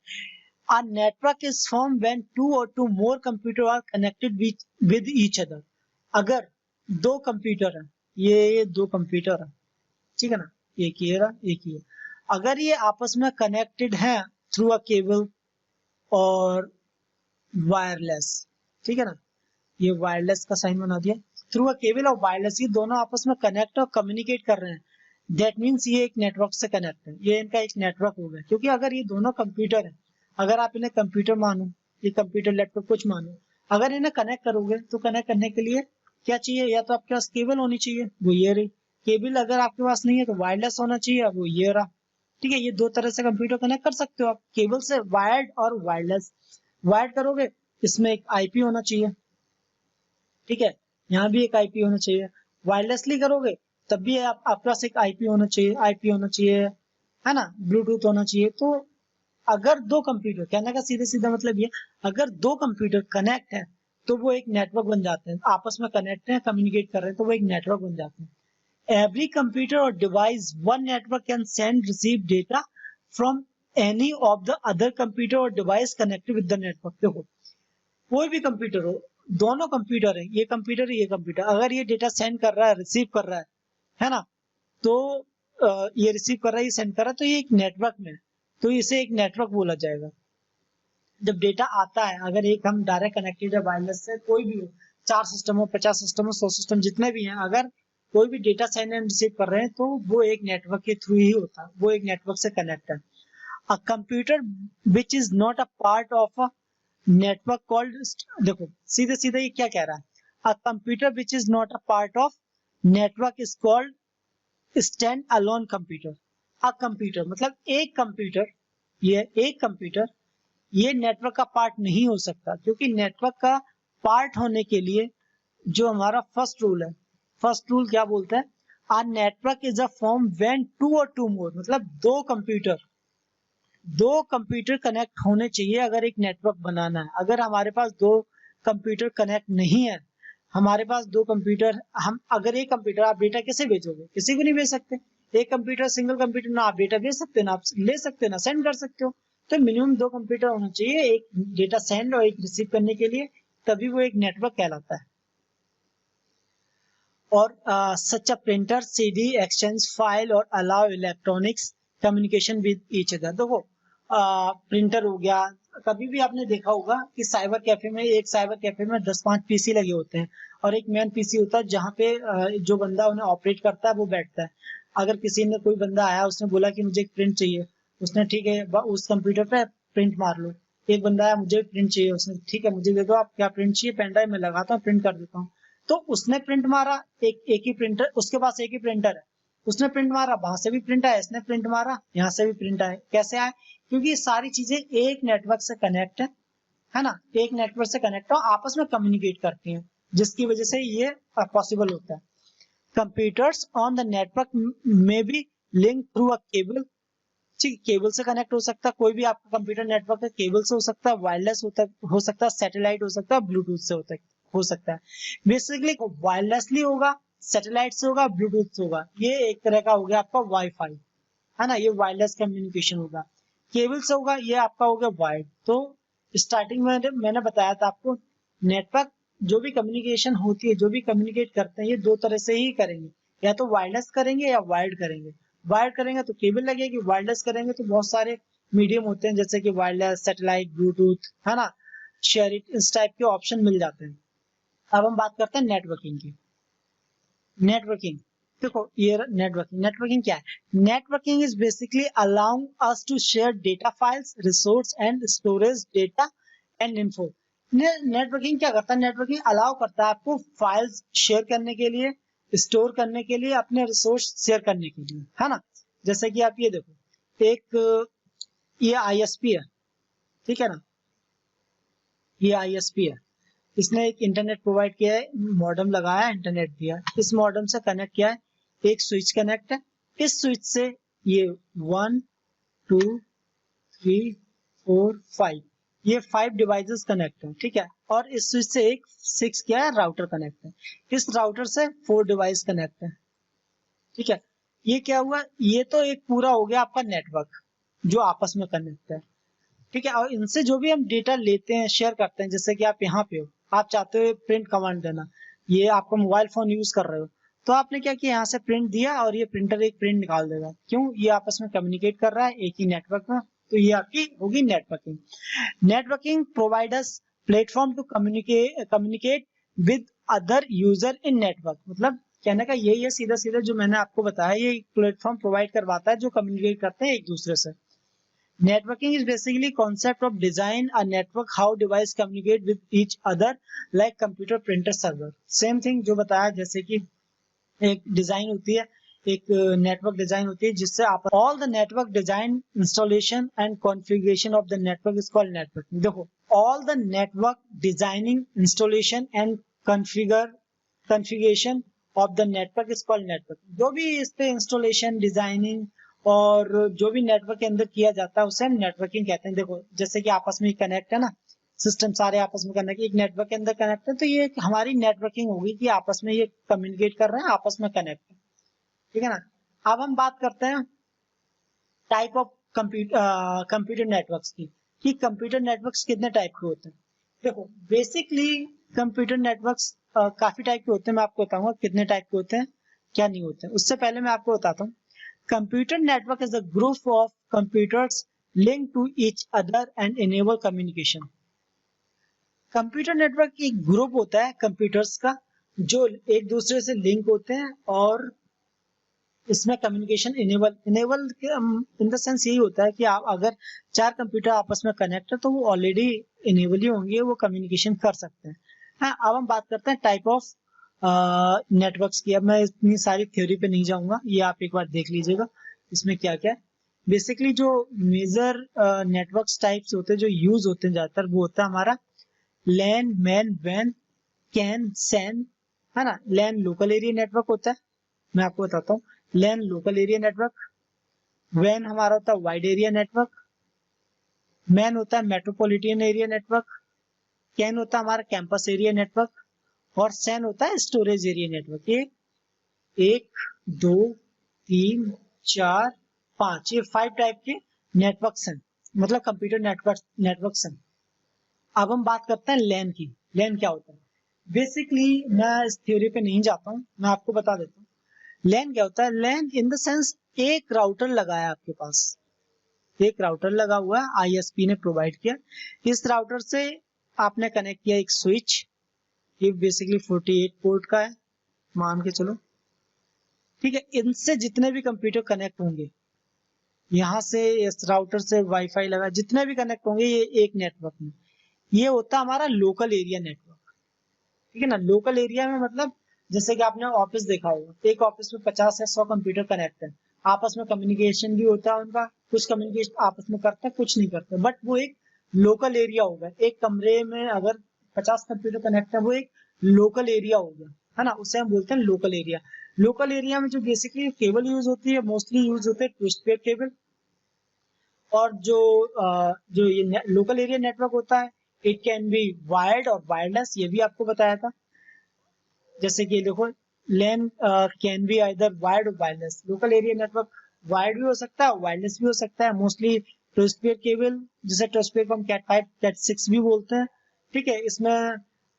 a network is formed when two or more computers are connected with each other। अगर दो कंप्यूटर है, ये दो कंप्यूटर है, ठीक है ना, एक ये रहा, एक ये, अगर ये आपस में कनेक्टेड है थ्रू अ केबल और वायरलेस, ठीक है ना, ये वायरलेस का साइन बना दिया, थ्रू अ केबल और वायरलेस, ये दोनों आपस में कनेक्ट और कम्युनिकेट कर रहे हैं, दैट मीन्स ये एक नेटवर्क से कनेक्ट है, ये इनका एक नेटवर्क हो गया। क्योंकि अगर ये दोनों कंप्यूटर है, अगर आप इन्हें कंप्यूटर मानो, ये कंप्यूटर लैपटॉप कुछ मानो, अगर इन्हें कनेक्ट करोगे तो कनेक्ट करने के लिए क्या चाहिए, या तो आपके पास केबल होनी चाहिए, वो ये रही, केबल अगर आपके पास नहीं है तो वायरलेस होना चाहिए, वो ये रहा, ठीक है। ये दो तरह से कंप्यूटर कनेक्ट कर सकते हो आप, केबल से, वायर्ड और वायरलेस। वायर्ड करोगे इसमें एक IP होना चाहिए, ठीक है, यहाँ भी एक IP होना चाहिए। वायरलेसली करोगे तब भी आपके पास एक आईपी होना चाहिए, है ना, ब्लूटूथ होना चाहिए। तो अगर दो कंप्यूटर, कहने का सीधे सीधा मतलब ये, अगर दो कंप्यूटर कनेक्ट है तो वो एक नेटवर्क बन जाते हैं, आपस में कनेक्ट है, कम्युनिकेट कर रहे हैं, तो वो एक नेटवर्क बन जाते हैं। Every computer or device on network can send receive data from any of the other computer or device connected with the network. देखो कोई भी कंप्यूटर हो, दोनों कंप्यूटर है, ये कंप्यूटर है, ये कंप्यूटर, अगर ये डेटा सेंड कर रहा है, रिसीव कर रहा है ना, तो ये रिसीव कर रहा है, ये सेंड कर रहा है, तो ये एक नेटवर्क में, तो इसे एक नेटवर्क बोला जाएगा। जब डेटा आता है, अगर एक हम डायरेक्ट कनेक्टेड है वायरलेस से, कोई भी हो, 4 सिस्टम हो, 50 सिस्टम हो, 100 सिस्टम, जितने भी हैं, अगर कोई भी डेटा सेंड एंड रिसीव कर रहे हैं तो वो एक नेटवर्क के थ्रू ही होता है, वो एक नेटवर्क से कनेक्ट है। A computer which is not a part of a network called, देखो सीधे सीधे ये क्या कह रहा है, a computer which is not a part of network is called stand alone computer. A computer मतलब एक कंप्यूटर, ये नेटवर्क का पार्ट नहीं हो सकता, क्योंकि नेटवर्क का पार्ट होने के लिए जो हमारा फर्स्ट रूल क्या बोलता है, a network is a form when two or two more, मतलब दो कंप्यूटर कनेक्ट होने चाहिए अगर एक नेटवर्क बनाना है। अगर हमारे पास दो कंप्यूटर कनेक्ट नहीं है, हमारे पास दो कंप्यूटर, हम अगर एक कंप्यूटर, आप डेटा कैसे भेजोगे, किसी को नहीं भेज सकते। एक कंप्यूटर, सिंगल कंप्यूटर, ना आप डेटा भेज सकते, ना आप ले सकते, ना सेंड कर सकते हो। तो मिनिमम दो कंप्यूटर होना चाहिए, एक डेटा सेंड और एक रिसीव करने के लिए, तभी वो एक नेटवर्क कहलाता है। और such a printer CD exchange file or allow electronics communication with each other. देखो प्रिंटर हो गया, कभी भी आपने देखा होगा कि साइबर कैफे में 10-5 पीसी लगे होते हैं और एक मेन पीसी होता है जहाँ पे जो बंदा उन्हें ऑपरेट करता है वो बैठता है। अगर कोई बंदा आया, उसने बोला कि मुझे एक प्रिंट चाहिए, उसने ठीक है उस कंप्यूटर पे प्रिंट मार लो। एक बंदा आया, मुझे प्रिंट चाहिए, उसने ठीक है मुझे दे दो, आप क्या प्रिंट चाहिए, पेन ड्राइव में लगाता हूँ, प्रिंट कर देता हूँ। तो उसने प्रिंट मारा, एक ही प्रिंटर, उसके पास एक ही प्रिंटर है, उसने प्रिंट मारा, वहां से भी प्रिंट आया, इसने प्रिंट मारा, यहाँ से भी प्रिंट आया। कैसे आए? क्योंकि ये सारी चीजें एक नेटवर्क से कनेक्ट है ना, एक नेटवर्क से कनेक्ट हो, आपस में कम्युनिकेट करती हैं, जिसकी वजह से ये पॉसिबल होता है। कंप्यूटर्स ऑन द नेटवर्क में be link through a cable, ठीक, केबल से कनेक्ट हो सकता है, कोई भी आपका कंप्यूटर नेटवर्क है, केबल से हो सकता है, वायरलेस हो सकता है, सैटेलाइट हो सकता है, ब्लूटूथ से हो सकता है। बेसिकली वायरलेसली होगा, सैटेलाइट से होगा, ब्लूटूथ से होगा, ये एक तरह का हो गया आपका वाईफाई, है ना, ये वायरलेस कम्युनिकेशन होगा। केबल से होगा, ये आपका हो गया वायर्ड। तो स्टार्टिंग में मैंने बताया था आपको, नेटवर्क जो भी कम्युनिकेशन होती है, जो भी कम्युनिकेट करते हैं, ये दो तरह से ही करेंगे, या तो वायरलेस करेंगे या वायर्ड करेंगे। वायर्ड करेंगे तो केबल लगेगी, वायरलेस करेंगे तो बहुत सारे मीडियम होते हैं, जैसे कि वायरलेस, सैटेलाइट, ब्लूटूथ, है ना, शेयर इट, इस टाइप के ऑप्शन मिल जाते हैं। अब हम बात करते हैं नेटवर्किंग की। नेटवर्किंग देखो, ये नेटवर्किंग क्या है? Networking is basically allowing us to share data files, resource and storage data and info. Networking क्या करता है? नेटवर्किंग अलाउ करता है आपको फाइल्स शेयर करने के लिए, स्टोर करने के लिए, अपने रिसोर्स शेयर करने के लिए, है ना। जैसे कि आप ये देखो, एक ये आईएसपी है, ठीक है ना, ये आईएसपी है, इसने एक इंटरनेट प्रोवाइड किया है, मॉडेम लगाया, इंटरनेट दिया, इस मॉडेम से कनेक्ट किया है, एक स्विच कनेक्ट है, इस स्विच से ये 1 2 3 4 5 ये 5 डिवाइसेस कनेक्ट है, ठीक है, और इस स्विच से एक 6 क्या है, राउटर कनेक्ट है, इस राउटर से 4 डिवाइस कनेक्ट है, ठीक है। ये क्या हुआ? ये तो एक पूरा हो गया आपका नेटवर्क जो आपस में कनेक्ट है, ठीक है। और इनसे जो भी हम डेटा लेते हैं, शेयर करते हैं, जैसे कि आप यहाँ पे हो, आप चाहते हो प्रिंट कमांड देना, ये आपका मोबाइल फोन यूज कर रहे हो, तो आपने क्या किया, यहाँ से प्रिंट दिया और ये प्रिंटर एक प्रिंट निकाल देगा। क्यों? ये आपस में कम्युनिकेट कर रहा है एक ही नेटवर्क में, तो ये आपकी होगी networking. Networking provide us platform to communicate with other user in network. मतलब कहने का यही है सीधा सीधा जो मैंने आपको बताया, ये प्लेटफॉर्म प्रोवाइड करवाता है जो कम्युनिकेट करते हैं एक दूसरे से। Networking is basically concept of design a network how device communicate with each other like computer, printer, server. Same thing जो बताया, जैसे कि एक डिजाइन होती है, एक नेटवर्क डिजाइन होती है, जिससे आप all the network design, installation and configuration of the network is called networking. देखो, all the network designing, installation and configuration of the network is called network. जो भी इस पे इंस्टॉलेशन, डिजाइनिंग और जो भी नेटवर्क के अंदर किया जाता है उसे हम नेटवर्किंग कहते हैं। देखो जैसे कि आपस में कनेक्ट है ना, सिस्टम सारे आपस में कनेक्ट, एक नेटवर्क के अंदर कनेक्ट है, तो ये हमारी नेटवर्किंग होगी कि आपस में ये कम्युनिकेट कर रहे हैं, आपस में कनेक्ट है, ठीक है ना। अब हम बात करते हैं टाइप ऑफ कंप्यूटर नेटवर्क्स की, कि कंप्यूटर नेटवर्क्स कितने टाइप के होते हैं। देखो बेसिकली कंप्यूटर नेटवर्क्स काफी टाइप के होते हैं। मैं आपको बताऊंगा कितने टाइप के होते हैं, क्या नहीं होते हैं। उससे पहले मैं आपको बताता हूँ, computer network is a group of computers link to each other and enable communication. Computer network एक ग्रुप होता है कंप्यूटर्स का जो एक दूसरे से लिंक होते हैं और इसमें communication enable in the sense यही होता है कि आप अगर 4 कंप्यूटर आपस में कनेक्ट है तो वो ऑलरेडी इनेबल ही होंगे, वो कम्युनिकेशन कर सकते हैं। हाँ, अब हम बात करते हैं टाइप ऑफ नेटवर्क्स की। अब मैं इतनी सारी थ्योरी पे नहीं जाऊंगा, ये आप एक बार देख लीजिएगा इसमें क्या क्या है। बेसिकली जो मेजर नेटवर्क्स टाइप्स होते हैं जो यूज होते हैं ज्यादातर, वो होता है हमारा लैन, मैन, वैन, कैन, सैन, है ना। लैन लोकल एरिया नेटवर्क होता है, मैं आपको बताता हूँ। लैन लोकल एरिया नेटवर्क, वैन हमारा होता है वाइड एरिया नेटवर्क, मैन होता है मेट्रोपॉलिटन एरिया नेटवर्क, कैन होता है हमारा कैंपस एरिया नेटवर्क, और सैन होता है स्टोरेज एरिया नेटवर्क। ये 1 2 3 4 5, ये 5 टाइप के नेटवर्क्स हैं, मतलब कंप्यूटर नेटवर्क्स हैं। अब हम बात करते हैं लैन की। लैन क्या होता है? बेसिकली मैं इस थ्योरी पे नहीं जाता हूँ, मैं आपको बता देता हूँ लैन क्या होता है। लैन इन द सेंस एक राउटर लगाया आपके पास, एक राउटर लगा हुआ है, आईएसपी ने प्रोवाइड किया। इस राउटर से आपने कनेक्ट किया एक स्विच, ये बेसिकली 48 पोर्ट का है मान के चलो, ठीक है। इनसे जितने भी कंप्यूटर कनेक्ट होंगे, यहाँ से इस राउटर से वाईफाई लगा, जितने भी कनेक्ट होंगे ये एक नेटवर्क में, ये होता है हमारा लोकल एरिया नेटवर्क, ठीक है ना। लोकल एरिया में मतलब जैसे कि आपने ऑफिस देखा होगा, एक ऑफिस में 50 या 100 कंप्यूटर कनेक्ट है, आपस में कम्युनिकेशन भी होता है उनका, कुछ कम्युनिकेशन आपस में करते हैं, कुछ नहीं करते, बट वो एक लोकल एरिया होगा। एक कमरे में अगर 50 कंप्यूटर कनेक्ट है, वो एक लोकल एरिया हो गया, है ना, उसे हम बोलते हैं लोकल एरिया। लोकल एरिया में जो बेसिकली केबल यूज होती है, मोस्टली यूज होते हैं ट्विस्ट पेयर केबल। और जो ये लोकल एरिया नेटवर्क होता है, इट कैन बी वायर्ड और वायरलेस, ये भी आपको बताया था। जैसे कि देखो लैन कैन बी आइदर वायर्ड और wireless. Local area network wired भी हो सकता है, वायरलेस भी हो सकता है। मोस्टली ट्विस्ट पेयर केबल, जिसे ट्विस्ट पेयर को हम कैट 5 कैट 6 भी बोलते हैं, ठीक है। इसमें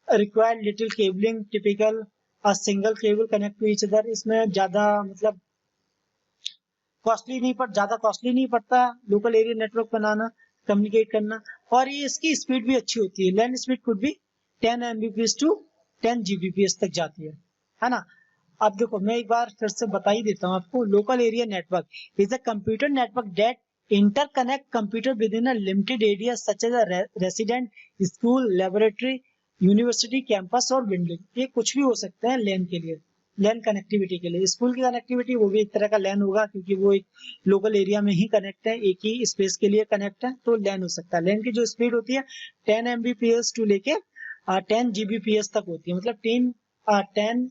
required little cabling, typical a single cable connect to each other. इसमें ज्यादा मतलब ज्यादा कॉस्टली नहीं पड़ता लोकल एरिया नेटवर्क बनाना, कम्युनिकेट करना, और ये इसकी स्पीड भी अच्छी होती है। LAN speed could be 10 Mbps to 10 Gbps तक जाती है ना। अब देखो मैं एक बार फिर से बता ही देता हूँ आपको, local area network is a computer network that interconnect computer within a limited area such as a resident, school, laboratory, university, campus और बिल्डिंग। ये कुछ भी हो सकते हैं लैन के लिए, लैन कनेक्टिविटी के लिए। स्कूल की कनेक्टिविटी वो भी एक तरह का लैन होगा, क्योंकि वो एक लोकल एरिया में ही कनेक्ट है, एक ही स्पेस के लिए कनेक्ट है, तो लैन हो सकता है। लैन की जो स्पीड होती है 10 Mbps टू लेके 10 Gbps तक होती है, मतलब 10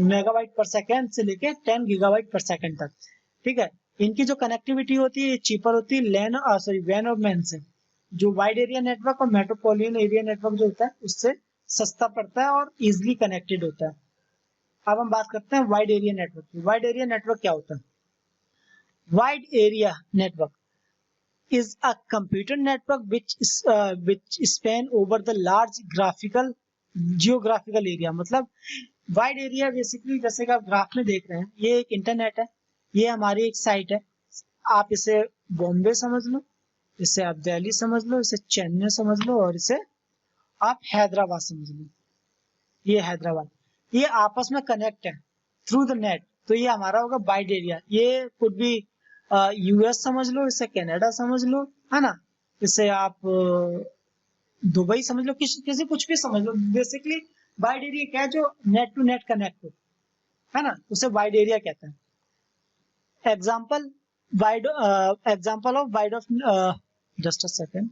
मेगाबाइट पर सेकेंड से लेके 10 गीगाबाइट पर सेकेंड तक, ठीक है। इनकी जो कनेक्टिविटी होती है चीपर होती है लैन वैन और मैन से। जो वाइड एरिया नेटवर्क और मेट्रोपॉलिटन एरिया नेटवर्क जो होता है उससे सस्ता पड़ता है और इजिली कनेक्टेड होता है। अब हम बात करते हैं वाइड एरिया नेटवर्क की। वाइड एरिया नेटवर्क क्या होता है? Wide area network is a computer network which span over the large geographical area। मतलब वाइड एरिया बेसिकली जैसे कि आप ग्राफ में देख रहे हैं, ये एक इंटरनेट है, ये हमारी एक साइट है। आप इसे बॉम्बे समझ लो, इसे आप दिल्ली समझ लो, इसे चेन्नई समझ लो, और इसे आप हैदराबाद समझ लो। ये हैदराबाद, ये आपस में कनेक्ट है थ्रू द नेट, तो ये हमारा होगा वाइड एरिया। ये कुड बी यूएस समझ लो, इसे कनाडा समझ लो, है ना, इसे आप दुबई समझ लो, किसी कुछ भी समझ लो। बेसिकली वाइड एरिया क्या है? जो नेट टू नेट कनेक्ट हो, है ना, उसे वाइड एरिया कहते हैं। Example of wide of just a second,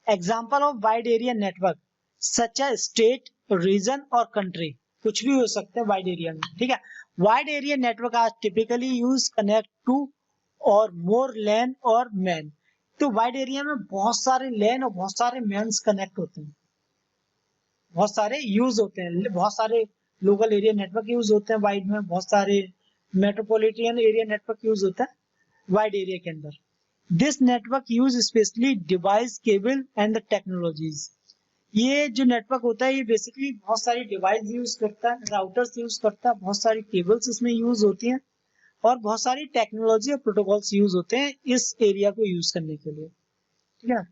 example of wide area network such a state, region और कंट्री। कुछ भी हो सकता है वाइड एरिया में, ठीक है। Wide area network are typically use connect two और मोर लैन और मैन। तो वाइड एरिया में बहुत सारे लैन और बहुत सारे मैन्स कनेक्ट होते हैं, बहुत सारे यूज होते हैं, बहुत सारे लोकल एरिया नेटवर्क यूज होते हैं वाइड में, बहुत सारे मेट्रोपॉलिटन एरिया नेटवर्क यूज होता है वाइड एरिया के अंदर। This network use specially device cable and the technologies. ये जो नेटवर्क होता है ये बेसिकली बहुत सारी डिवाइस यूज करता है, राउटर्स यूज करता है, बहुत सारी केबल्स इसमें यूज होती हैं और बहुत सारी टेक्नोलॉजी और प्रोटोकॉल्स यूज होते हैं इस एरिया को यूज करने के लिए, ठीक है।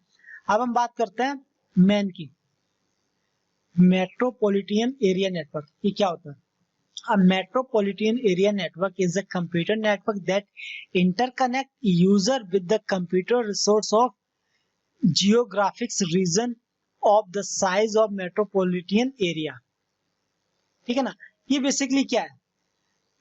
अब हम बात करते हैं मैन की, मेट्रोपॉलिटन एरिया नेटवर्क। ये क्या होता है? A metropolitan area network is a computer network that interconnect user with the computer resource of geographic region of the size of metropolitan area। ठीक है ना। ये बेसिकली क्या है?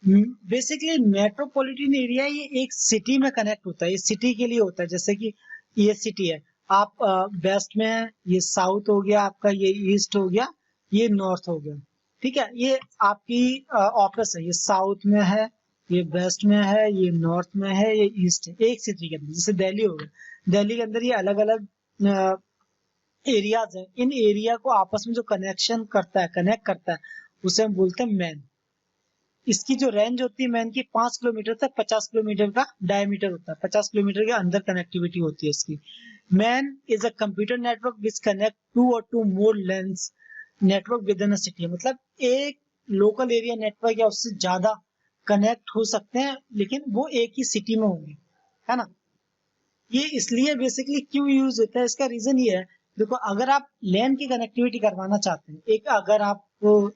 बेसिकली मेट्रोपॉलिटन एरिया ये एक सिटी में कनेक्ट होता है, ये सिटी के लिए होता है। जैसे कि ये सिटी है, आप वेस्ट में है, ये साउथ हो गया आपका, ये ईस्ट हो गया, ये नॉर्थ हो गया, ठीक है। ये आपकी ऑफिस है, ये साउथ में है, ये वेस्ट में है, ये नॉर्थ में है, ये ईस्ट है, एक सिटी के अंदर। जैसे दिल्ली हो गया, दिल्ली के अंदर ये अलग अलग एरियाज है। इन एरिया को आपस में जो कनेक्शन करता है, कनेक्ट करता है, उसे हम बोलते हैं मैन। इसकी जो रेंज होती है मैन की 5 किलोमीटर तक 50 किलोमीटर का डायमीटर होता है, 50 किलोमीटर के अंदर कनेक्टिविटी होती है इसकी। MAN is a computer network which connect two or two more LANs network within a city. मतलब एक लोकल एरिया नेटवर्क या उससे ज्यादा कनेक्ट हो सकते हैं, लेकिन वो एक ही सिटी में होंगे, है ना। ये इसलिए बेसिकली क्यों यूज होता है, इसका रीजन ये है, देखो अगर आप लैन की कनेक्टिविटी करवाना चाहते हैं, अगर आप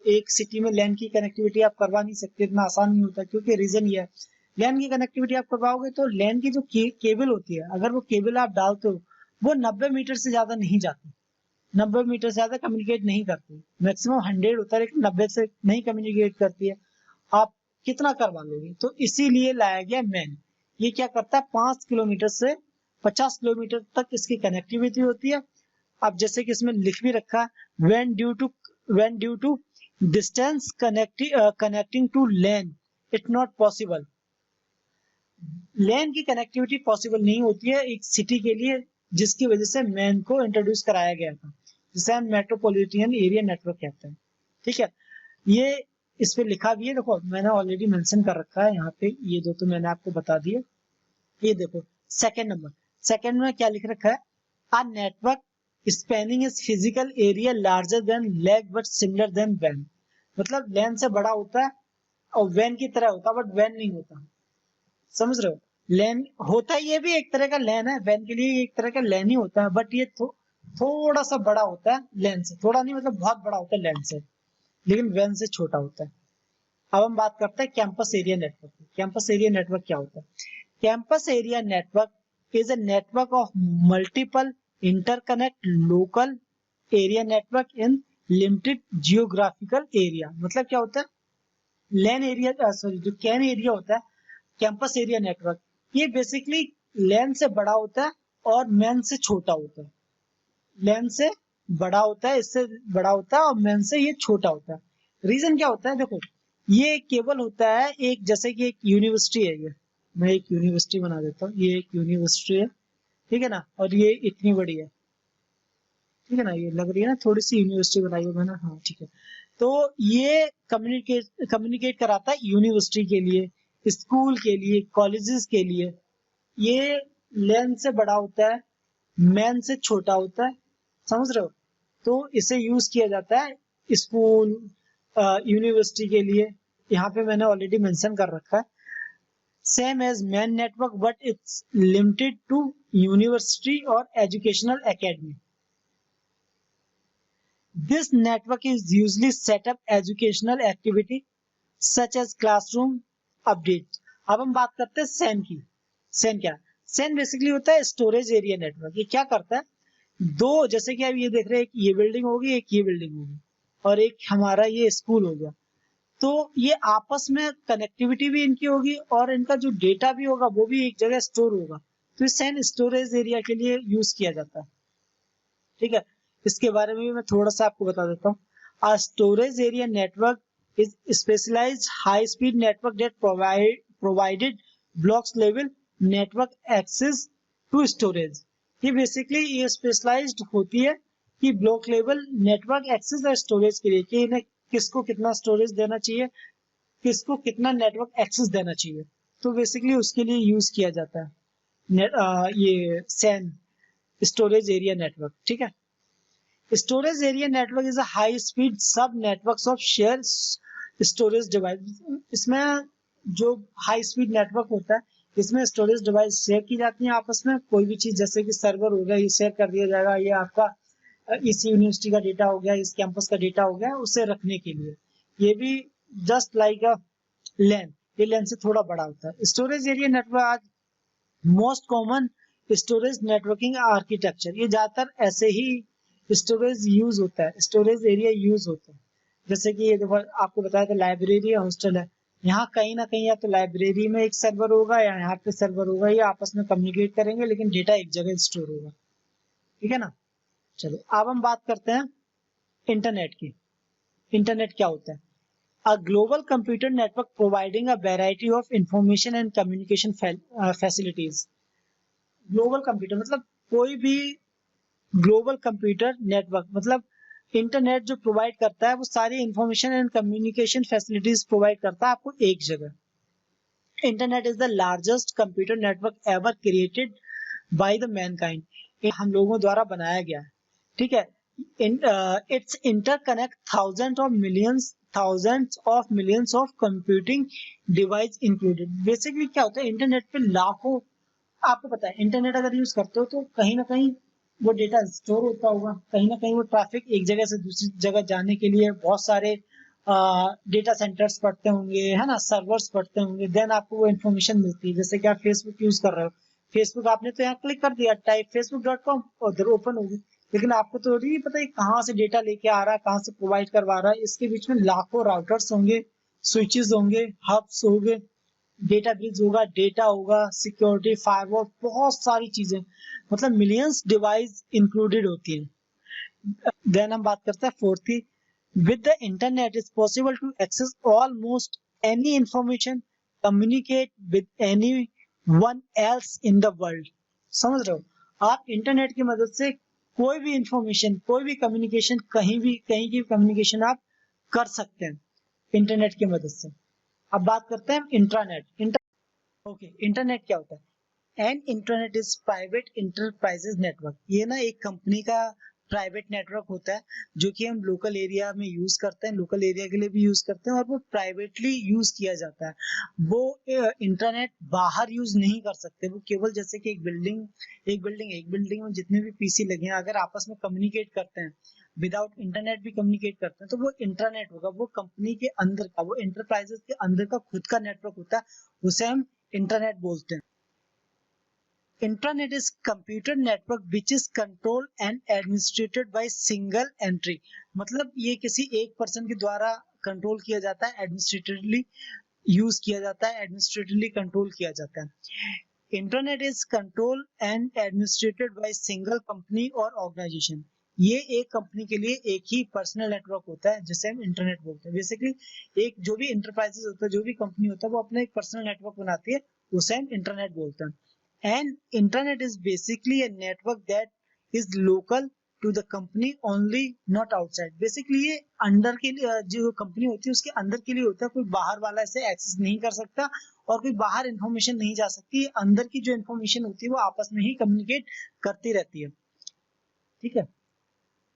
एक सिटी में लैन की कनेक्टिविटी आप करवा नहीं सकते, इतना आसान नहीं होता, क्योंकि रीजन ये है, लैन की कनेक्टिविटी आप करवाओगे तो लैन की जो केबल होती है, अगर वो केबल आप डालते हो वो 90 मीटर से ज्यादा नहीं जाती, 90 मीटर से ज्यादा कम्युनिकेट नहीं करती, मैक्सिमम 100 होता है, लेकिन 90 से नहीं कम्युनिकेट करती है। आप कितना करवा लोगे? तो इसीलिए लाया गया मैन। ये क्या करता है, 5 किलोमीटर से 50 किलोमीटर तक इसकी कनेक्टिविटी होती है। अब जैसे कि इसमें लिख भी रखा है, when due to distance connecting to LAN it's not possible। LAN की कनेक्टिविटी पॉसिबल नहीं होती है एक सिटी के लिए, जिसकी वजह से मैन को इंट्रोड्यूस कराया गया था, जिसे हम मेट्रोपॉलिटन एरिया नेटवर्क कहते हैं, ठीक है। ये इस पे लिखा भी है, देखो मैंने ऑलरेडी मेंशन कर रखा है यहाँ पे, ये दो तो मैंने आपको बता दिए। ये देखो सेकंड नंबर, सेकंड में क्या लिख रखा है, a network spanning is physical area larger than leg but similar than वैन। मतलब लैन से बड़ा होता है और वैन की तरह होता है, बट वैन नहीं होता, समझ रहे हो। लैन होता है, ये भी एक तरह का लैन है, वैन के लिए एक तरह का लैन ही होता है, बट ये थोड़ा सा बड़ा होता है लैन से, थोड़ा नहीं मतलब बहुत बड़ा होता है लैन से, लेकिन वैन से छोटा होता है। अब हम बात करते हैं campus area network. Campus area network क्या होता है? Campus area network is a network of multiple interconnect local area network in limited geographical area. मतलब क्या होता है, लैन एरिया, सॉरी जो कैन एरिया होता है, कैंपस एरिया नेटवर्क, ये बेसिकली लैन से बड़ा होता है और मैन से छोटा होता है। लैन से बड़ा होता है, इससे बड़ा होता है, और मैन से ये छोटा होता है। रीजन क्या होता है, देखो ये केबल होता है एक, जैसे कि एक यूनिवर्सिटी है, ये मैं एक यूनिवर्सिटी बना देता हूँ, ये एक यूनिवर्सिटी है, ठीक है ना, और ये इतनी बड़ी है, ठीक है ना, ये लग रही है ना थोड़ी सी यूनिवर्सिटी बनाई है मैंने, हाँ ठीक है। तो ये कम्युनिकेट कराता है यूनिवर्सिटी के लिए, स्कूल के लिए, कॉलेजेस के लिए। ये लेन से बड़ा होता है, मैन से छोटा होता है, समझ रहे हो। तो इसे यूज किया जाता है स्कूल, यूनिवर्सिटी के लिए। यहाँ पे मैंने ऑलरेडी मेंशन कर रखा है, same as MAN network but it's limited to university or educational academy. This network is usually set up educational activity such as classroom update. अब हम बात करते हैं सैन की। सैन क्या? सैन बेसिकली होता है स्टोरेज एरिया नेटवर्क। ये क्या करता है, दो, जैसे कि आप ये देख रहे हैं, एक ये बिल्डिंग होगी, एक ये बिल्डिंग होगी, और एक हमारा ये स्कूल हो गया। तो ये आपस में कनेक्टिविटी भी इनकी होगी और इनका जो डेटा भी होगा वो भी एक जगह स्टोर होगा। तो सैन स्टोरेज एरिया के लिए यूज किया जाता है, ठीक है। इसके बारे में भी मैं थोड़ा सा आपको बता देता हूँ। A storage area network is specialized high speed network that provided blocks level network access to storage। ये बेसिकली ये स्पेशलाइज्ड होती है कि ब्लॉक लेवल नेटवर्क एक्सेस और स्टोरेज के लिए कि इन्हें किसको कितना स्टोरेज देना चाहिए, किसको कितना नेटवर्क एक्सेस देना चाहिए। तो बेसिकली उसके लिए यूज किया जाता है ये सैन स्टोरेज एरिया नेटवर्क। ठीक है, storage area network is a high speed sub networks of share storage device. इसमें जो हाई स्पीड नेटवर्क होता है इसमें स्टोरेज डिवाइस शेयर की जाती है आपस में। कोई भी चीज जैसे कि सर्वर हो गया ये शेयर कर दिया जाएगा, ये आपका इस यूनिवर्सिटी का डेटा हो गया, इस कैंपस का डेटा हो गया, उसे रखने के लिए। ये भी जस्ट लाइक अ लैन, ये लैन से थोड़ा बड़ा होता है। स्टोरेज एरिया नेटवर्क आज most common storage networking architecture, ये ज्यादातर ऐसे ही स्टोरेज यूज होता है, स्टोरेज एरिया यूज होता है। जैसे कि ये देखो आपको बताया था लाइब्रेरी या हॉस्टल है, यहाँ कहीं ना कहीं या तो लाइब्रेरी में एक सर्वर होगा या यहाँ पे सर्वर होगा, ये आपस में कम्युनिकेट करेंगे लेकिन डेटा एक जगह स्टोर होगा। ठीक है ना। चलो अब हम बात करते हैं इंटरनेट की। इंटरनेट क्या होता है? A global computer network providing a variety of information and communication facilities. Global computer मतलब कोई भी ग्लोबल कंप्यूटर नेटवर्क मतलब इंटरनेट जो प्रोवाइड करता है वो सारी information and communication facilities provide करता है आपको एक जगह। Internet is the largest computer network ever created by the Mankind, ये हम लोगों द्वारा बनाया गया है। ठीक है, it's interconnect thousands of millions of computing device included. Basically क्या होता है इंटरनेट पे लाखों, आपको पता है इंटरनेट अगर यूज करते हो तो कहीं ना कहीं वो डेटा स्टोर होता होगा, कहीं ना कहीं वो ट्रैफिक एक जगह से दूसरी जगह जाने के लिए बहुत सारे डेटा सेंटर्स पढ़ते होंगे, है ना, सर्वर्स पढ़ते होंगे, देन आपको वो इन्फॉर्मेशन मिलती है। जैसे कि आप फेसबुक यूज कर रहे हो, फेसबुक आपने तो यहाँ क्लिक कर दिया, टाइप facebook.com और उधर ओपन होगी, लेकिन आपको तो नहीं पता कहाँ से डेटा लेके आ रहा है, कहाँ से प्रोवाइड करवा रहा है। इसके बीच में लाखों राउटर्स होंगे, स्विचेस होंगे, हब्स होंगे, डेटा ब्रिज होगा, डेटा होगा, सिक्योरिटी, फायरवॉल, बहुत सारी चीजें, मतलब मिलियंस डिवाइस इंक्लूडेड होती है। देन हम बात करते हैं फोर्थ की, with the internet is possible to access almost any information, communicate with anyone else in the world. समझ रहे हो, आप इंटरनेट की मदद से कोई भी इंफॉर्मेशन, कोई भी कम्युनिकेशन, कहीं की कम्युनिकेशन आप कर सकते हैं इंटरनेट की मदद से। अब बात करते हैं इंट्रानेट। इंटरनेट क्या होता है? An internet is private enterprises network. ये ना एक कंपनी का प्राइवेट नेटवर्क होता है जो कि हम लोकल एरिया में यूज करते हैं, लोकल एरिया के लिए भी यूज करते हैं और वो प्राइवेटली यूज किया जाता है। वो इंटरनेट बाहर यूज नहीं कर सकते, वो केवल जैसे कि एक बिल्डिंग में जितने भी पीसी लगे हैं अगर आपस में कम्युनिकेट करते हैं, विदाउट इंटरनेट भी कम्युनिकेट करते हैं, तो वो इंटरनेट होगा। वो कंपनी के अंदर का, वो एंटरप्राइजेस के अंदर का खुद का नेटवर्क होता है, उसे हम इंटरनेट बोलते हैं। Internet is computer network which is control and administrated by single entry. मतलब ये किसी एक पर्सन के द्वारा कंट्रोल किया जाता है, एडमिनिस्ट्रेटिवली यूज किया जाता है, एडमिनिस्ट्रेटिवली कंट्रोल किया जाता है। Internet is control and administrated by single company और ऑर्गेनाइजेशन। ये एक कंपनी के लिए एक ही पर्सनल नेटवर्क होता है जिसे हम इंटरनेट बोलते हैं। बेसिकली एक जो भी इंटरप्राइजेस होता है, जो भी कंपनी होता है, वो अपना एक पर्सनल नेटवर्क बनाती है, उसे हम इंटरनेट बोलते हैं। And internet is basically a network that is local to the company only, not outside. Basically ये अंदर के लिए जो कंपनी होती है उसके अंदर के लिए होता है, कोई बाहर वाला इसे एक्सेस नहीं कर सकता और कोई बाहर इंफॉर्मेशन नहीं जा सकती। अंदर की जो इंफॉर्मेशन होती है वो आपस में ही कम्युनिकेट करती रहती है। ठीक है,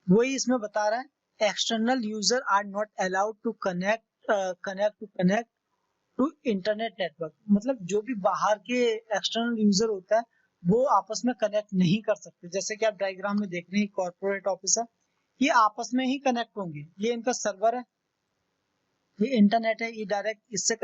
वही इसमें बता रहा है, external user are not allowed to connect to internet network. मतलब जो भी बाहर के एक्सटर्नल यूजर होता है वो आपस में कनेक्ट नहीं कर सकते। जैसे कि आप डायग्राम में देख रहे हैं कॉर्पोरेट ऑफिस है, ये आपस में ही कनेक्ट होंगे, ये इनका सर्वर है, ये इंटरनेट है, ये डायरेक्ट इससे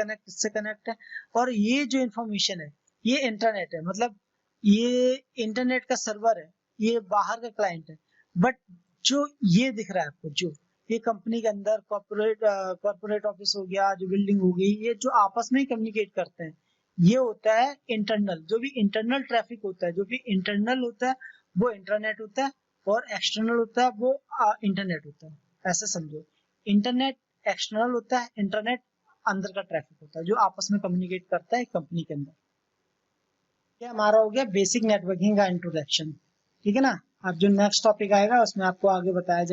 कनेक्ट है, और ये जो इंफॉर्मेशन है ये इंटरनेट है, मतलब ये इंटरनेट का सर्वर है, ये बाहर का क्लाइंट है। बट जो ये दिख रहा है आपको, जो ये कंपनी के अंदर कॉर्पोरेट ऑफिस हो गया, जो बिल्डिंग हो गई, ये जो आपस में ही कम्युनिकेट करते हैं, ये होता है इंटरनल। जो भी इंटरनल ट्रैफिक होता है, जो भी इंटरनल होता है वो इंटरनेट होता है, और एक्सटर्नल होता है वो इंटरनेट होता है। ऐसा समझो, इंटरनेट एक्सटर्नल होता है, इंटरनेट अंदर का ट्रैफिक होता है जो आपस में कम्युनिकेट करता है कंपनी के अंदर। ये हमारा हो गया बेसिक नेटवर्किंग का इंट्रोडक्शन। ठीक है ना। अब जो नेक्स्ट टॉपिक आएगा उसमें आपको आगे बताया जाएगा